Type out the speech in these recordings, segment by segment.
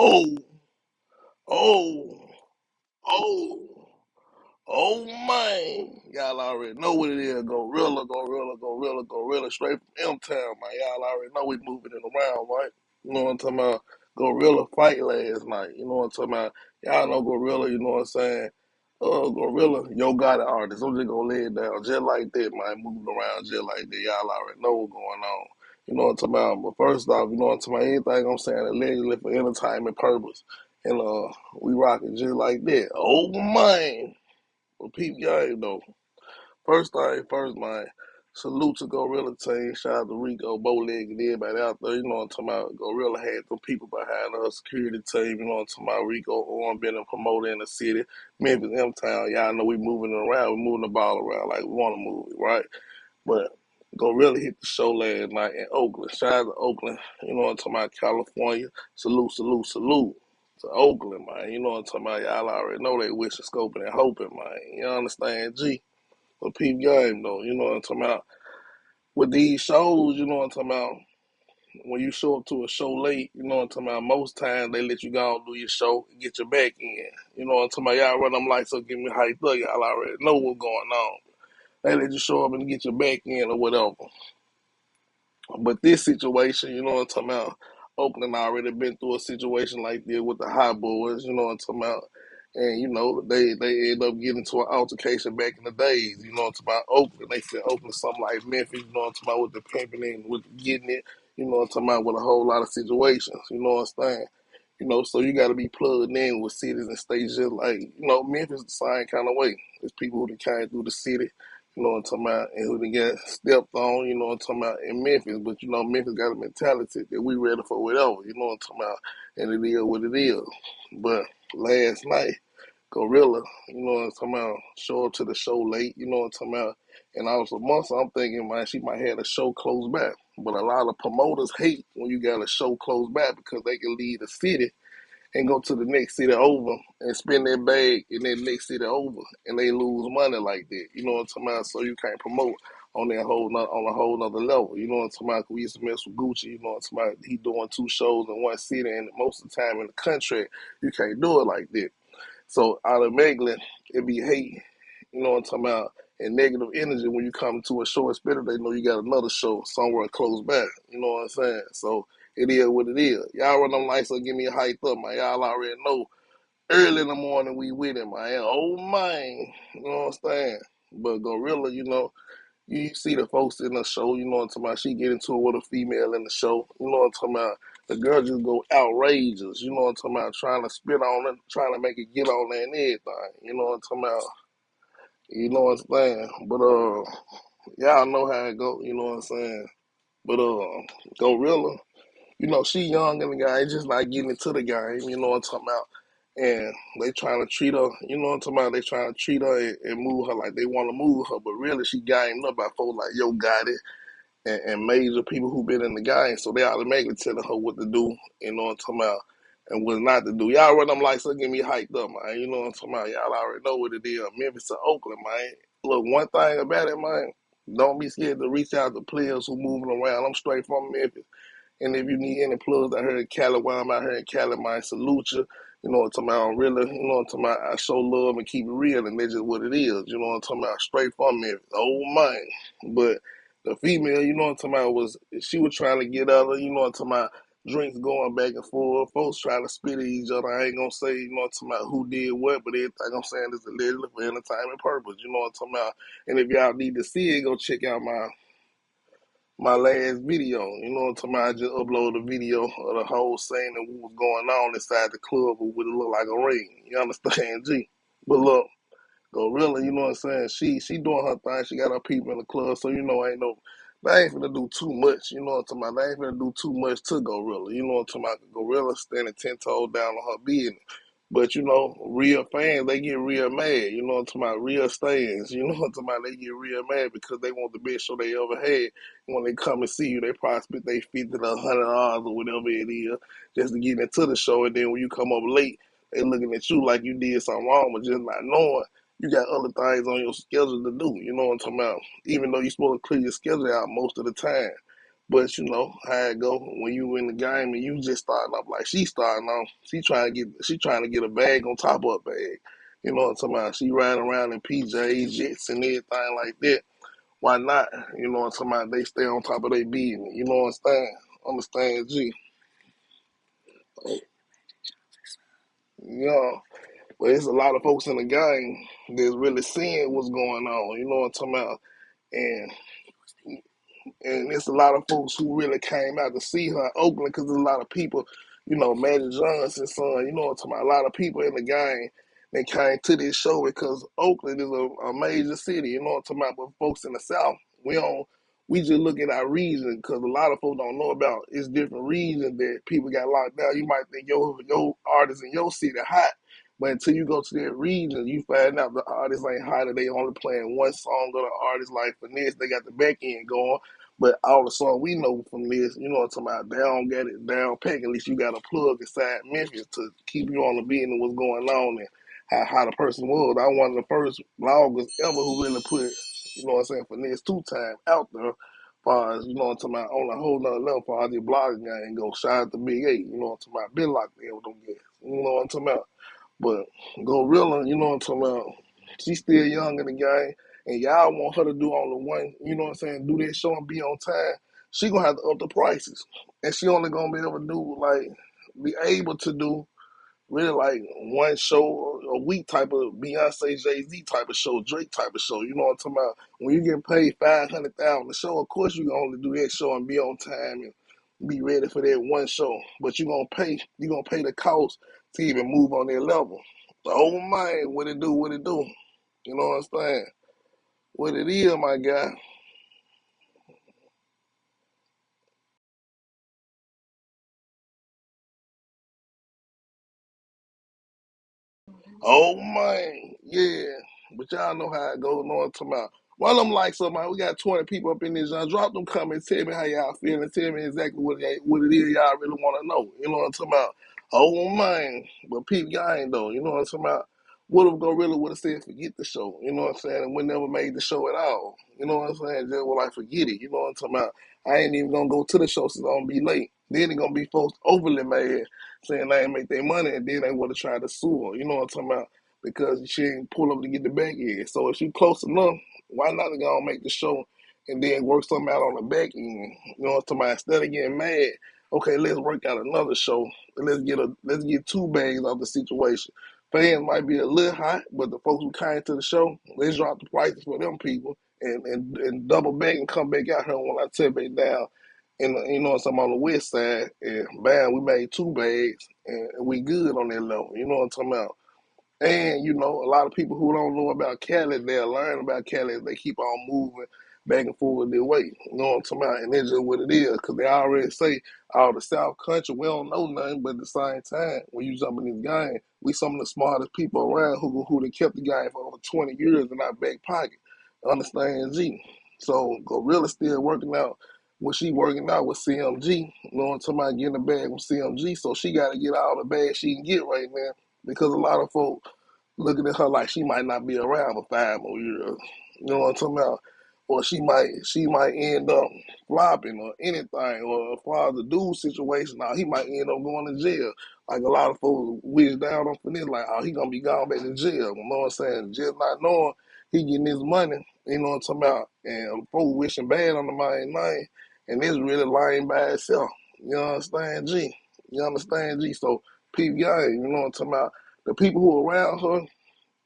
Oh, oh, oh, oh man. Y'all already know what it is. Gorilla, gorilla, gorilla, gorilla, straight from M-Town, man. Y'all already know we moving it around, right? You know what I'm talking about? Gorilla fight last night. You know what I'm talking about? Y'all know Gorilla, you know what I'm saying? Glorilla Yo Gotti artist. I'm just gonna lay it down just like that, man. Moving around just like that. Y'all already know what's going on. You know what I'm talking about? But first off, you know what I'm talking about? Anything I'm saying allegedly for entertainment purpose. And we rocking just like that. Oh man. But peep game though. First thing first, man. Salute to Gorilla team. Shout out to Rico, Bowleg, and everybody out there. You know what I'm talking about? Gorilla had some people behind us, security team. You know what I'm talking about? Rico on being a promoter in the city. Memphis M-Town. Y'all know we moving it around. We moving the ball around like we want to move it, right? But Gorilla hit the show last night in Oakland. Shout out to Oakland. You know what I'm talking about? California. Salute, salute, salute to Oakland, man. You know what I'm talking about? Y'all already know they wishing, scoping, and hoping, man. You understand, G? But peep game, though. You know what I'm talking about? With these shows, you know what I'm talking about? When you show up to a show late, you know what I'm talking about? Most times they let you go and do your show and get your back in. You know what I'm talking about? Y'all run them lights up, get me hyped up. Y'all already know what's going on. They let you show up and get your back in or whatever. But this situation, you know what I'm talking about? Oakland already been through a situation like this with the high boys, you know what I'm talking about? And you know, they end up getting to an altercation back in the days, you know what I'm talking about? Oakland, they said Oakland something like Memphis, you know what I'm talking about, with the pimping and with the getting it, you know what I'm talking about, with a whole lot of situations, you know what I'm saying? You know, so you gotta be plugged in with cities and states just like, you know, Memphis the same kind of way. There's people who came through the city, you know what I'm talking about, and who done got stepped on, you know what I'm talking about, in Memphis. But, you know, Memphis got a mentality that we ready for whatever, you know what I'm talking about, and it is what it is. But last night, Gorilla, you know what I'm talking about, show up to the show late, you know what I'm talking about, and I was a month, so I'm thinking, man, she might have a show close by. But a lot of promoters hate when you got a show close by because they can leave the city and go to the next city over and spend their bag in that next city over, and they lose money like that. You know what I'm talking about? So you can't promote on that on a whole nother level. You know what I'm talking about? We used to mess with Gucci. You know what I'm talking about? He doing 2 shows in one city, and most of the time in the country, you can't do it like that. So automatically, it be hate. You know what I'm talking about? And negative energy when you come to a show, especially they know you got another show somewhere close by. You know what I'm saying? So it is what it is. Y'all run them lights up, give me a hype up, man. Y'all already know. Early in the morning, we with him, man. Oh, man. You know what I'm saying? But Gorilla, you know, you see the folks in the show, you know what I'm talking about? She get into it with a female in the show. You know what I'm talking about? The girl just go outrageous. You know what I'm talking about? Trying to spit on it, trying to make it get on there and everything. You know what I'm talking about? You know what I'm saying? But y'all know how it go. You know what I'm saying? But Gorilla, you know, she young in the game, just not getting into the game. You know what I'm talking about? And they trying to treat her. You know what I'm talking about? They trying to treat her and move her like they want to move her, but really she gamed up by folks like Yo Gotti and major people who been in the game, so they automatically telling her what to do. You know what I'm talking about? And what not to do. Y'all run them lights up, get me hyped up, man. You know what I'm talking about? Y'all already know what it is. Memphis to Oakland, man. Look, one thing about it, man, don't be scared to reach out to players who moving around. I'm straight from Memphis. And if you need any plugs out here in Cali, while I'm out here in Cali, man, salute you. You know what I'm talking about? I'm really, you know what I'm talking about? I show love and keep it real, and that's just what it is. You know what I'm talking about? Straight from Memphis. Oh, man. But the female, you know what I'm talking about, she was trying to get other, you know what I'm talking about, drinks going back and forth, folks trying to spit at each other. I ain't gonna say, you know what I'm talking about, who did what, but everything I'm saying is allegedly for entertainment purpose. You know what I'm talking about? And if y'all need to see it, go check out my last video. You know what I'm talking about? I just uploaded a video of the whole scene and what was going on inside the club with what it looked like a ring. You understand, G? But look, Gorilla, you know what I'm saying? She doing her thing. She got her people in the club, so you know they ain't finna do too much. You know what I'm talking about? They ain't finna do too much to Gorilla. You know what I'm talking about? Gorilla standing 10 toes down on her business. But you know, real fans, they get real mad. You know what I'm talking about? Real stands. You know what I'm talking about? They get real mad because they want the best show they ever had. When they come and see you, they probably spend they $50 to $100 or whatever it is just to get into the show. And then when you come up late, they looking at you like you did something wrong, but just not knowing you got other things on your schedule to do. You know what I'm talking about? Even though you're supposed to clear your schedule out most of the time. But you know how it go when you in the game and you just starting up like she starting off. She trying to get a bag on top of a bag. You know what I'm talking about? She riding around in PJs, jets, and everything like that. Why not? You know what I'm talking about? They stay on top of their business. You know what I'm saying? Understand, G? Yeah, but it's a lot of folks in the game that's really seeing what's going on. You know what I'm talking about? And and it's a lot of folks who really came out to see her in Oakland because there's a lot of people, you know, Magic Johnson's son, you know what I'm talking about? A lot of people in the game that came to this show because Oakland is a major city, you know what I'm talking about? But folks in the South, we just look at our region because a lot of folks don't know about it's different regions that people got locked down. You might think your artist in your city hot, but until you go to that region, you find out the artists ain't hot and they only playing one song of the artist like Finesse. They got the back end going. But all the songs we know from this, you know what I'm talking about, they don't get it down pack. At least you got a plug inside Memphis to keep you on the beat and what's going on and how the person was. I one of the first bloggers ever who really put, you know what I'm saying, Finesse 2 Time out there. As far as, you know what I'm talking about, on a whole nother level for all the blogging guy and go shout out to Big 8, you know what I'm talking about, been locked in with them guys. You know what I'm talking about? But Glorilla, you know what I'm talking about, she's still young in the game and y'all want her to do only one, you know what I'm saying, do that show and be on time, she gonna have to up the prices. And she only gonna be able to do like be able to do really like one show a week type of Beyonce, Jay-Z type of show, Drake type of show. You know what I'm talking about? When you get paid 500,000 a show, of course you can only do that show and be on time and be ready for that one show. But you gonna pay the cost to even move on that level. Oh man, what it do? You know what I'm saying? What it is, my guy. Oh man, yeah. But y'all know how it goes on tomorrow. One of them like somebody, we got 20 people up in this. Drop them comments, tell me how y'all feeling, tell me exactly what it is y'all really want to know. You know what I'm talking about? Oh man, but peep gang though, you know what I'm talking about? What if Gorilla would have said forget the show, you know what I'm saying? And we never made the show at all. You know what I'm saying? Just was like forget it, you know what I'm talking about? I ain't even gonna go to the show since I'm gonna be late. Then it gonna be folks overly mad saying they ain't make their money and then they want to try to sue her. You know what I'm talking about? Because she ain't pull up to get the back end. So if she close enough, why not go and make the show and then work something out on the back end? You know what I'm talking about? Instead of getting mad, okay, let's work out another show. And let's get 2 bags off the situation. Fans might be a little hot, but the folks who came to the show, let's drop the prices for them people and double back and come back out here when I tip it down and you know what I'm on the west side, and bam, we made 2 bags, and we good on that level. You know what I'm talking about? And you know, a lot of people who don't know about Cali, they'll learn about Cali as they keep on moving back and forth their way. You know what I'm talking about? And that's just what it is, because they already say, all the South Country, we don't know nothing, but at the same time, when you jump in this game, we some of the smartest people around who done kept the game for over 20 years in our back pocket. Understand, G? So Gorilla still working out what she working out with CMG. You know what I'm talking about? Getting a bag with CMG, so she got to get all the bags she can get right now because a lot of folks looking at her like she might not be around for 5 more years. You know what I'm talking about? Or she might end up flopping or anything, or as far as the dude situation, now he might end up going to jail. Like a lot of folks wish down on Finesse, like, oh, he gonna be gone back to jail. You know what I'm saying? Just not knowing he getting his money, you know what I'm talking about? And folks wishing bad on the main name, and it's really lying by itself. You understand, G? You understand, G? So, peep game, you know what I'm talking about? The people who are around her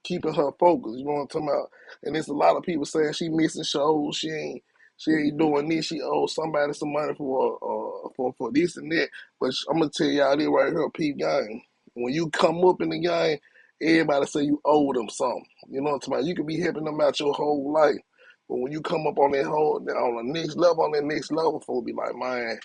keeping her focused. You know what I'm talking about? And there's a lot of people saying she missing shows. She ain't doing this. She owes somebody some money for this and that. But I'm gonna tell y'all this right here, peep game. When you come up in the game, everybody say you owe them something. You know what I'm talking about? You could be helping them out your whole life. But when you come up on on the next level, folks be like, man,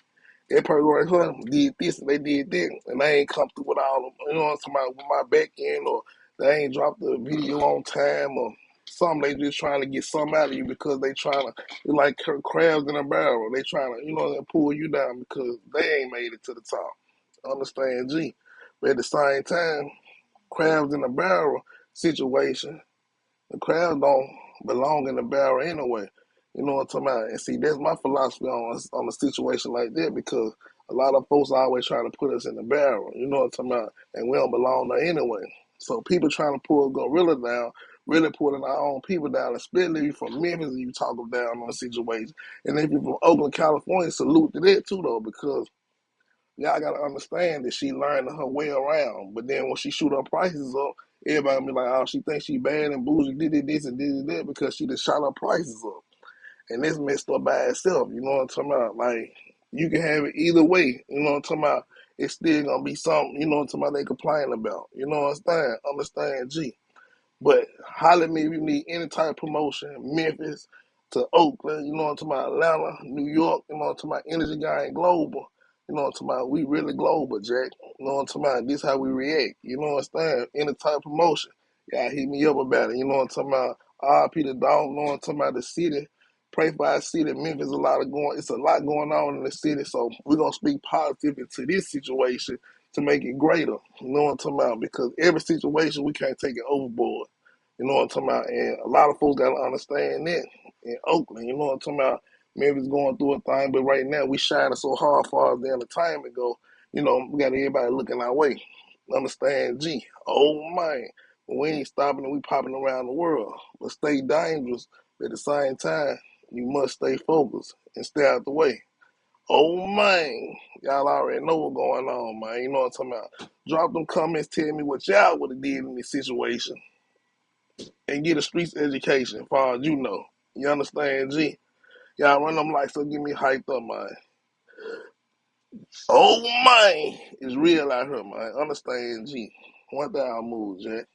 that person right here did this and they did that, and they ain't come through with all them, you know what I'm talking about, with my back end, or they ain't dropped the video on time, or something. They just trying to get something out of you because they trying to, it's like crabs in a barrel. They trying to, pull you down because they ain't made it to the top. Understand, G? But at the same time, crabs in a barrel situation, the crabs don't belong in the barrel anyway. You know what I'm talking about? And see, that's my philosophy on a situation like that because a lot of folks always trying to put us in the barrel. You know what I'm talking about? And we don't belong there anyway. So people trying to pull Glorilla down, really pulling our own people down, especially if you from Memphis and you talk them down on the situation. And if you're from Oakland, California, salute to that too though, because y'all gotta understand that she learned her way around. But then when she shoot her prices up, everybody gonna be like, oh, she thinks she bad and bougie, did this and did that because she just shot her prices up. And it's messed up by itself. You know what I'm talking about? Like, you can have it either way. You know what I'm talking about? It's still gonna be something, you know what I'm talking about, they complain about. You know what I'm saying? Understand, G. But holler at me if you need any type of promotion, Memphis to Oakland, you know what I'm talking about, Atlanta, New York, you know what I'm talking about, Energy Guy and Global. You know what I'm talking about? We really global, Jack. You know what I'm talking about? This how we react. You know what I'm saying? Any type of promotion. Y'all hit me up about it. You know what I'm talking about? RP the dog, you know what I'm talking about, the city. Pray for our city. Memphis it's a lot going on in the city. So we're gonna speak positive into this situation to make it greater. You know what I'm talking about? Because every situation we can't take it overboard. You know what I'm talking about? And a lot of folks gotta understand that in Oakland. You know what I'm talking about? Memphis going through a thing, but right now we shining so hard far as the entertainment go. You know, we got everybody looking our way. Understand, G? Oh man, we ain't stopping and we popping around the world. But stay dangerous. But at the same time, you must stay focused and stay out the way. Oh man, y'all already know what's going on, man. You know what I'm talking about. Drop them comments, tell me what y'all would have did in this situation, and get a streets education, as far as you know. You understand, G? Y'all run them like so, get me hyped up, man. Oh man, it's real out here, man. Understand, G. 1,000 moves, Jack.